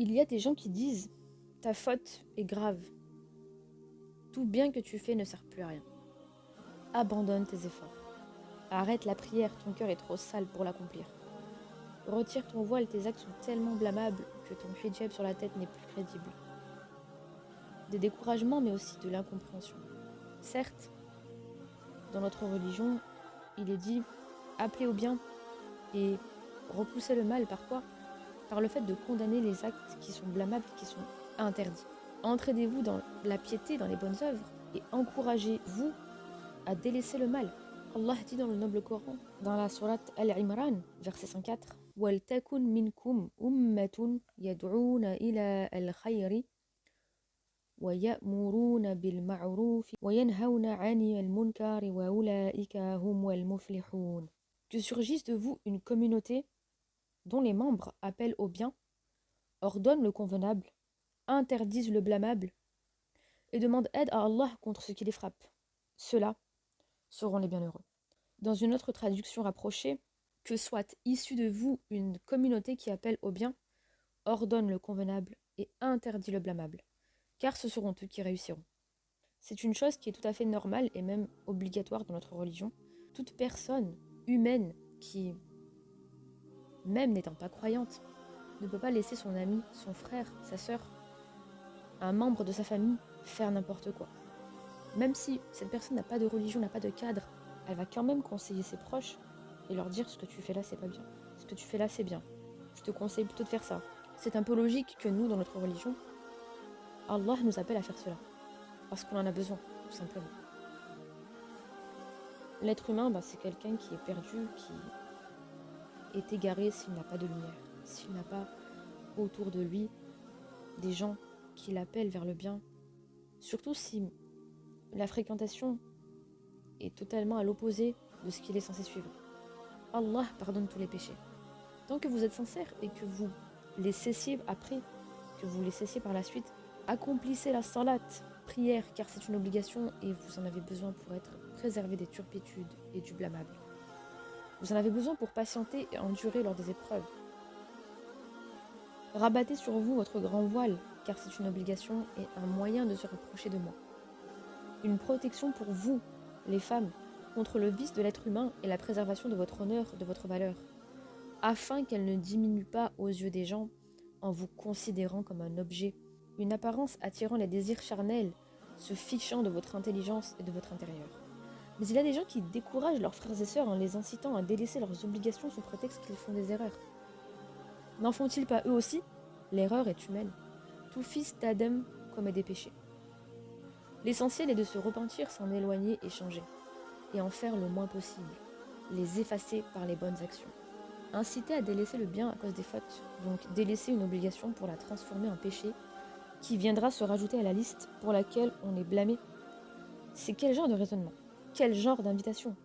Il y a des gens qui disent « ta faute est grave, tout bien que tu fais ne sert plus à rien. Abandonne tes efforts. Arrête la prière, ton cœur est trop sale pour l'accomplir. Retire ton voile, tes actes sont tellement blâmables que ton hijab sur la tête n'est plus crédible. » Des découragements mais aussi de l'incompréhension. Certes, dans notre religion, il est dit « appeler au bien » et repousser le mal par quoi? Par le fait de condamner les actes qui sont blâmables, qui sont interdits. Entraînez-vous dans la piété, dans les bonnes œuvres, et encouragez-vous à délaisser le mal. Allah dit dans le noble Coran, dans la sourate Al-Imran, verset 104, وَلْتَكُنْ مِنْكُمْ أُمَّةٌ يَدْعُونَ إِلَى الْخَيْرِ وَيَأْمُرُونَ بِالْمَعْرُوفِ وَيَنْهَوْنَ عَنِ الْمُنْكَرِ وَأُولَئِكَ هُمُ الْمُفْلِحُونَ. Que surgisse de vous une communauté dont les membres appellent au bien, ordonnent le convenable, interdisent le blâmable et demandent aide à Allah contre ce qui les frappe. Ceux-là seront les bienheureux. Dans une autre traduction rapprochée, que soit issue de vous une communauté qui appelle au bien, ordonne le convenable et interdit le blâmable, car ce seront eux qui réussiront. C'est une chose qui est tout à fait normale et même obligatoire dans notre religion. Toute personne humaine qui, même n'étant pas croyante, ne peut pas laisser son ami, son frère, sa sœur, un membre de sa famille faire n'importe quoi. Même si cette personne n'a pas de religion, n'a pas de cadre, elle va quand même conseiller ses proches et leur dire ce que tu fais là c'est pas bien, ce que tu fais là c'est bien, je te conseille plutôt de faire ça. C'est un peu logique que nous, dans notre religion, Allah nous appelle à faire cela, parce qu'on en a besoin, tout simplement. L'être humain, c'est quelqu'un qui est perdu, qui est égaré s'il n'a pas de lumière, s'il n'a pas autour de lui des gens qui l'appellent vers le bien, surtout si la fréquentation est totalement à l'opposé de ce qu'il est censé suivre. Allah pardonne tous les péchés. Tant que vous êtes sincère et que vous les cessiez après, que vous les cessiez par la suite, accomplissez la salat, prière, car c'est une obligation et vous en avez besoin pour être préservé des turpitudes et du blâmable. Vous en avez besoin pour patienter et endurer lors des épreuves. Rabattez sur vous votre grand voile, car c'est une obligation et un moyen de se rapprocher de moi. Une protection pour vous, les femmes, contre le vice de l'être humain et la préservation de votre honneur, de votre valeur, afin qu'elle ne diminue pas aux yeux des gens en vous considérant comme un objet, une apparence attirant les désirs charnels, se fichant de votre intelligence et de votre intérieur. Mais il y a des gens qui découragent leurs frères et sœurs en les incitant à délaisser leurs obligations sous prétexte qu'ils font des erreurs. N'en font-ils pas eux aussi? L'erreur est humaine. Tout fils d'Adam commet des péchés. L'essentiel est de se repentir, s'en éloigner et changer, et en faire le moins possible, les effacer par les bonnes actions. Inciter à délaisser le bien à cause des fautes, donc délaisser une obligation pour la transformer en péché, qui viendra se rajouter à la liste pour laquelle on est blâmé. C'est quel genre de raisonnement? Quel genre d'invitation?